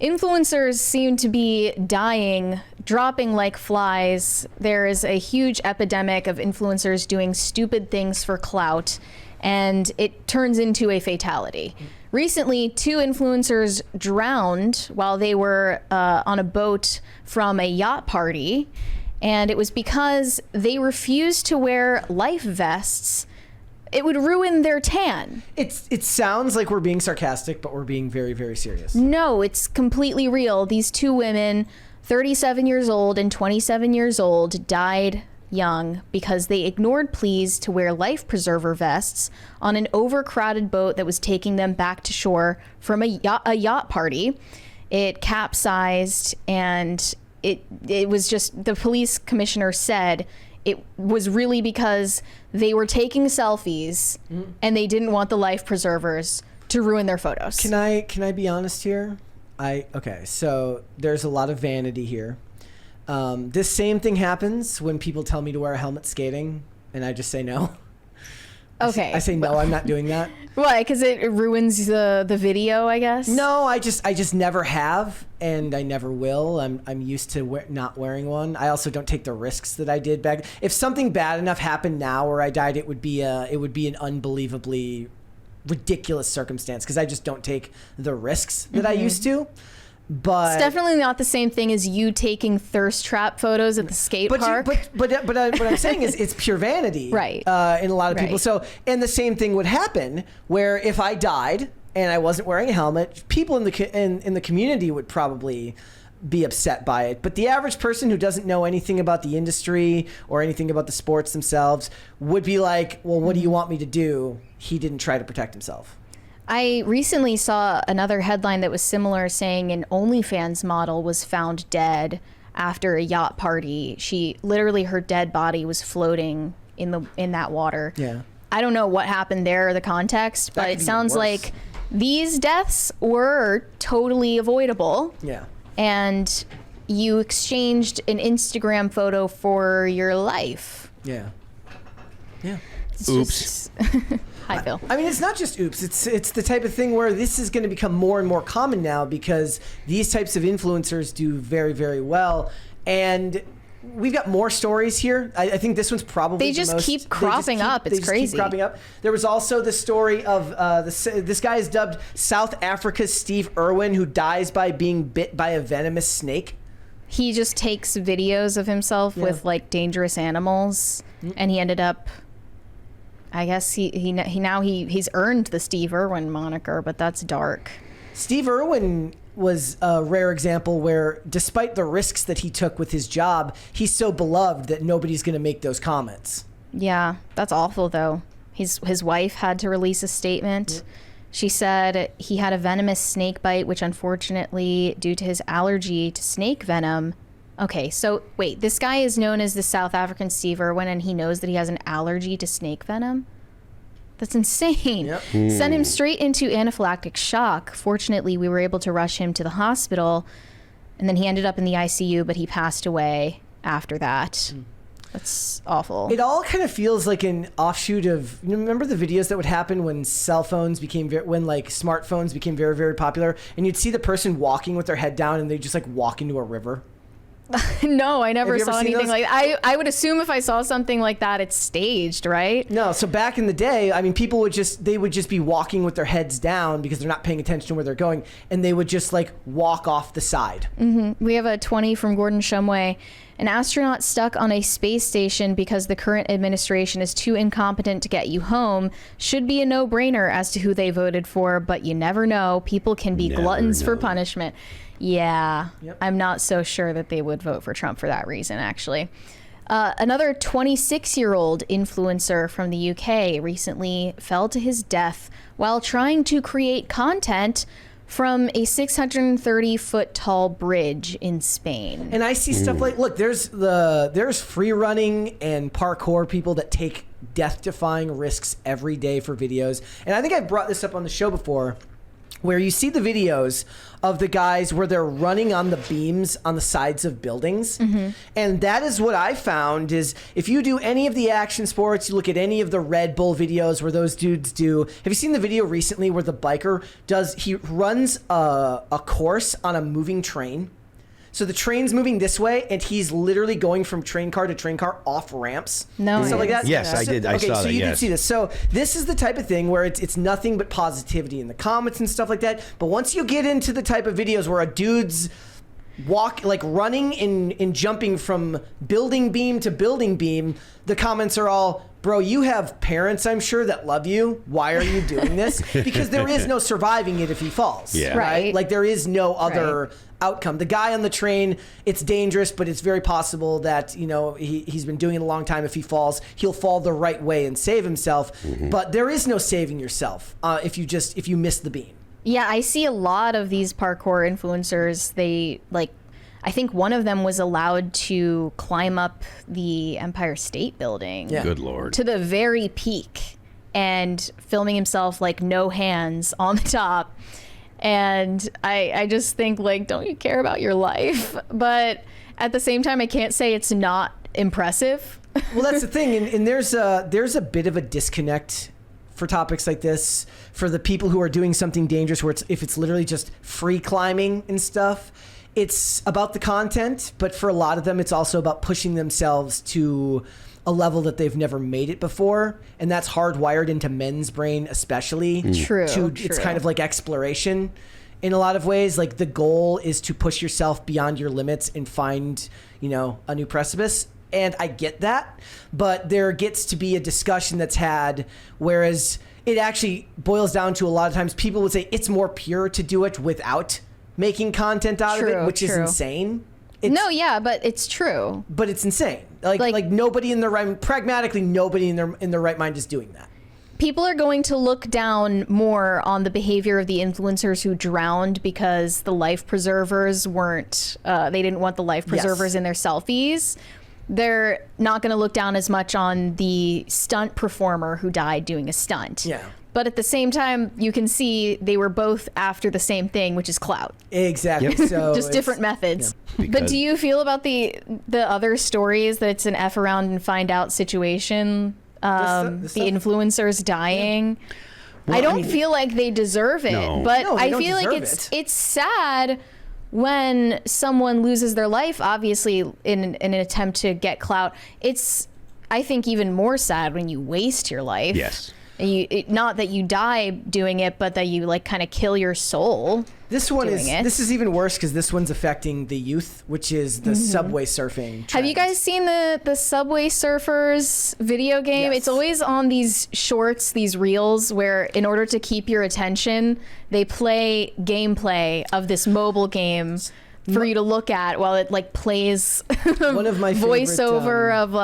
Influencers seem to be dying, dropping like flies. There is a huge epidemic of influencers doing stupid things for clout, and it turns into a fatality. Recently, 2 influencers drowned while they were on a boat from a yacht party, and it was because they refused to wear life vests. It would ruin their tan. It sounds like we're being sarcastic, but we're being very, very serious. No, it's completely real. These 2 women, 37 years old and 27 years old, died young because they ignored pleas to wear life preserver vests on an overcrowded boat that was taking them back to shore from a yacht party. It capsized, and it was just, the police commissioner said it was really because they were taking selfies and they didn't want the life preservers to ruin their photos. Can I be honest here? Okay, so there's a lot of vanity here. This same thing happens when people tell me to wear a helmet skating, and I just say no. Okay. I say no, I'm not doing that. Why? Because it ruins the video, I guess? No, I just never have, and I never will. I'm used to not wearing one. I also don't take the risks that I did back. If something bad enough happened now where I died, it would be an unbelievably ridiculous circumstance, because I just don't take the risks that I used to. But it's definitely not the same thing as you taking thirst trap photos at the skate park. But what I'm saying is it's pure vanity, right? In a lot of people. So, and the same thing would happen where if I died and I wasn't wearing a helmet, people in the community would probably be upset by it. But the average person who doesn't know anything about the industry or anything about the sports themselves would be like, well, what do you want me to do? He didn't try to protect himself. I recently saw another headline that was similar, saying an OnlyFansModel was found dead after a yacht party. She literally, her dead body was floating in that water. Yeah. I don't know what happened there or the context, but it sounds like these deaths were totally avoidable. Yeah. And you exchanged an Instagram photo for your life. Yeah. Yeah. Oops. Hi, Phil. I mean, it's not just oops. It's the type of thing where this is going to become more and more common now, because these types of influencers do very, very well. And we've got more stories here. I think this one's probably they just keep cropping up. It's crazy. Keep cropping up. There was also the story of this guy is dubbed South Africa's Steve Irwin, who dies by being bit by a venomous snake. He just takes videos of himself with like dangerous animals, and he ended up, I guess he's earned the Steve Irwin moniker, but that's dark. Steve Irwin was a rare example where, despite the risks that he took with his job, he's so beloved that nobody's going to make those comments. Yeah, that's awful, though. His wife had to release a statement. Yep. She said he had a venomous snake bite, which unfortunately, due to his allergy to snake venom. Okay, so wait, this guy is known as the South African Steve Irwin, and he knows that he has an allergy to snake venom? That's insane. Yep. Sent him straight into anaphylactic shock. Fortunately, we were able to rush him to the hospital, and then he ended up in the ICU, but he passed away after that. That's awful. It all kind of feels like an offshoot of, you remember the videos that would happen when smartphones became very, very popular, and you'd see the person walking with their head down and they just like walk into a river? No, I never saw anything like that. I would assume if I saw something like that, it's staged, right? No, so back in the day, I mean, people would just be walking with their heads down because they're not paying attention to where they're going, and they would just like walk off the side. Mm-hmm. We have a 20 from Gordon Shumway. An astronaut stuck on a space station because the current administration is too incompetent to get you home should be a no-brainer as to who they voted for, but you never know. People can be gluttons for punishment. Yeah, yep. I'm not so sure that they would vote for Trump for that reason, actually. Another 26-year-old influencer from the UK recently fell to his death while trying to create content from a 630-foot tall bridge in Spain. And I see stuff like, look, there's free running and parkour people that take death-defying risks every day for videos. And I think I brought this up on the show before, where you see the videos of the guys where they're running on the beams on the sides of buildings. And that is what I found is if you do any of the action sports, you look at any of the Red Bull videos where those dudes do. Have you seen the video recently where the biker he runs a course on a moving train? So the train's moving this way, and he's literally going from train car to train car off ramps. No, and stuff like that. Yes, I did. I saw so that. you did Yes. see this. So this is the type of thing where it's nothing but positivity in the comments and stuff like that. But once you get into the type of videos where a dude's running and jumping from building beam to building beam, the comments are all, bro, you have parents, I'm sure, that love you. Why are you doing this? Because there is no surviving it if he falls. Yeah. Right. Like there is no other outcome. The guy on the train, it's dangerous, but it's very possible that, you know, he's been doing it a long time. If he falls, he'll fall the right way and save himself. But there is no saving yourself if you miss the beam. Yeah, I see a lot of these parkour influencers. They I think one of them was allowed to climb up the Empire State Building Good Lord. to the very peak and filming himself like no hands on the top. And I just think, like, don't you care about your life? But at the same time, I can't say it's not impressive. Well, that's the thing, and there's a bit of a disconnect for topics like this for the people who are doing something dangerous where if it's literally just free climbing and stuff. It's about the content, but for a lot of them, it's also about pushing themselves to a level that they've never made it before, and that's hardwired into men's brain, especially. True. It's kind of like exploration in a lot of ways. Like the goal is to push yourself beyond your limits and find, you know, a new precipice. And I get that, but there gets to be a discussion that's had, whereas it actually boils down to a lot of times people would say it's more pure to do it without making content out of it, which is insane. But it's true. But it's insane. Like nobody in their right, pragmatically, nobody in their right mind is doing that. People are going to look down more on the behavior of the influencers who drowned because the life preservers weren't, they didn't want the life preservers in their selfies. They're not going to look down as much on the stunt performer who died doing a stunt. Yeah. But at the same time, you can see they were both after the same thing, which is clout. Exactly. Yep. So Just different methods. Yeah. But do you feel about the other stories that it's an F around and find out situation? The influencers dying. Well, I don't feel like they deserve it, No. but No, they I don't feel like deserve it's sad when someone loses their life, obviously in an attempt to get clout. It's, I think, even more sad when you waste your life. Yes. And not that you die doing it, but that you like kind of kill your soul. this is even worse because this one's affecting the youth, which is the subway surfing trend. Have you guys seen the Subway Surfers video game? Yes. It's always on these shorts, these reels, where in order to keep your attention, they play gameplay of this mobile game for you to look at while it like plays One of my favorite, voiceover of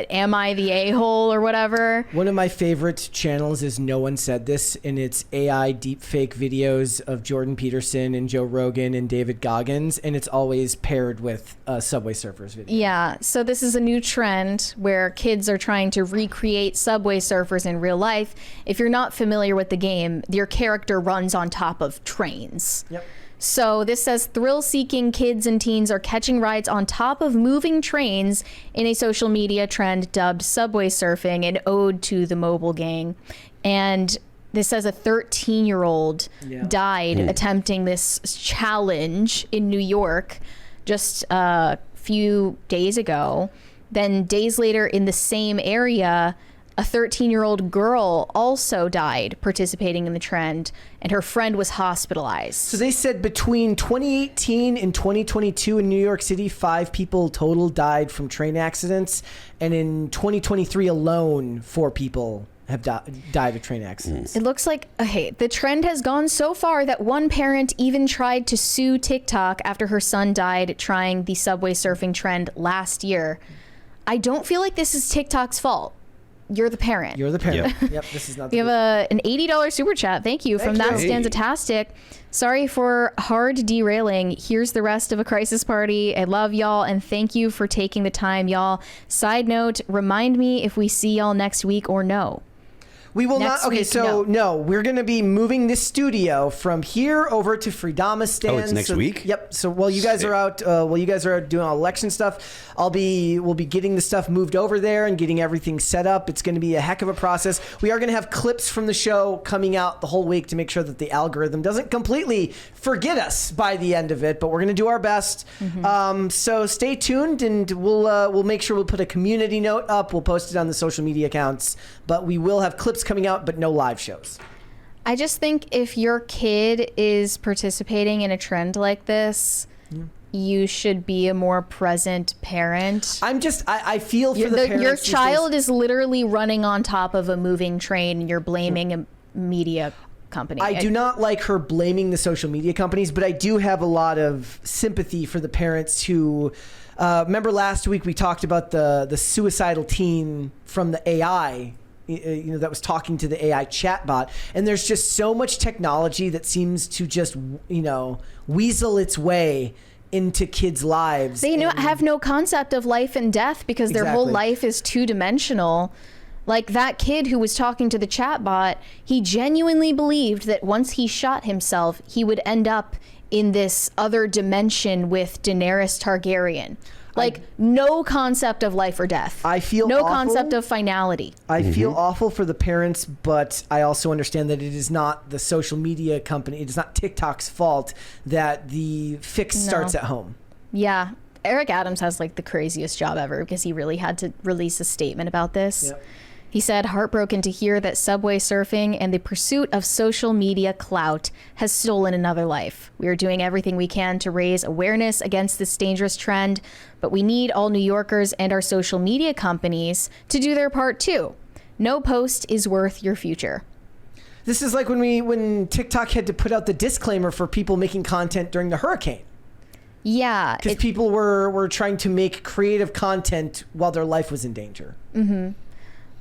Am I the A-hole or whatever? One of my favorite channels is No One Said This, and it's AI deepfake videos of Jordan Peterson and Joe Rogan and David Goggins, and it's always paired with Subway Surfers video. Yeah, so this is a new trend where kids are trying to recreate Subway Surfers in real life. If you're not familiar with the game, your character runs on top of trains. Yep. So this says thrill-seeking kids and teens are catching rides on top of moving trains in a social media trend dubbed Subway Surfing, an ode to the mobile gang. And this says a 13-year-old died attempting this challenge in New York just a few days ago. Then days later in the same area, a 13-year-old girl also died participating in the trend, and her friend was hospitalized. So they said between 2018 and 2022 in New York City, 5 people total died from train accidents. And in 2023 alone, 4 people have died of train accidents. It looks like, okay, the trend has gone so far that one parent even tried to sue TikTok after her son died trying the Subway Surfing trend last year. I don't feel like this is TikTok's fault. You're the parent. You're the parent. Yep. Yep, this is not We have an $80 super chat. Thank you from Thank That you. Stanza-tastic. Sorry for hard derailing. Here's the rest of a crisis party. I love y'all and thank you for taking the time, y'all. Side note, remind me if we see y'all next week or no. We will Next not. Okay, week, so no, we're going to be moving this studio from here over to Freedamastan. Oh, it's next week? Yep. So while you guys are out, doing election stuff, we'll be getting the stuff moved over there and getting everything set up. It's going to be a heck of a process. We are going to have clips from the show coming out the whole week to make sure that the algorithm doesn't completely forget us by the end of it. But we're going to do our best. So stay tuned, and we'll make sure we'll put a community note up. We'll post it on the social media accounts. But we will have clips coming out, but no live shows. I just think if your kid is participating in a trend like this, you should be a more present parent. I feel for the parents. Your child is literally running on top of a moving train, and you're blaming a media company. I do not like her blaming the social media companies, but I do have a lot of sympathy for the parents who... remember last week we talked about the suicidal teen from the AI, that was talking to the AI chatbot, and there's just so much technology that seems to just weasel its way into kids' lives. They have no concept of life and death because their whole life is two-dimensional. Like that kid who was talking to the chatbot, he genuinely believed that once he shot himself, he would end up in this other dimension with Daenerys Targaryen. Like, no concept of life or death. I feel no awful. Concept of finality. I feel awful for the parents, but I also understand that it is not the social media company. It is not TikTok's fault that the fix starts at home. Yeah. Eric Adams has like the craziest job ever because he really had to release a statement about this. Yep. He said, heartbroken to hear that subway surfing and the pursuit of social media clout has stolen another life. We are doing everything we can to raise awareness against this dangerous trend, but we need all New Yorkers and our social media companies to do their part too. No post is worth your future. This is like when TikTok had to put out the disclaimer for people making content during the hurricane. Yeah. Because people were trying to make creative content while their life was in danger.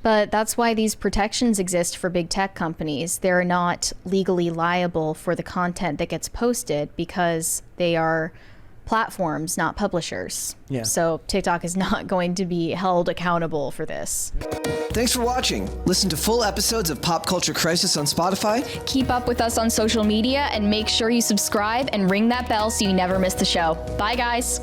But that's why these protections exist for big tech companies. They're not legally liable for the content that gets posted because they are platforms, not publishers. Yeah. So TikTok is not going to be held accountable for this. Thanks for watching. Listen to full episodes of Pop Culture Crisis on Spotify. Keep up with us on social media and make sure you subscribe and ring that bell so you never miss the show. Bye, guys.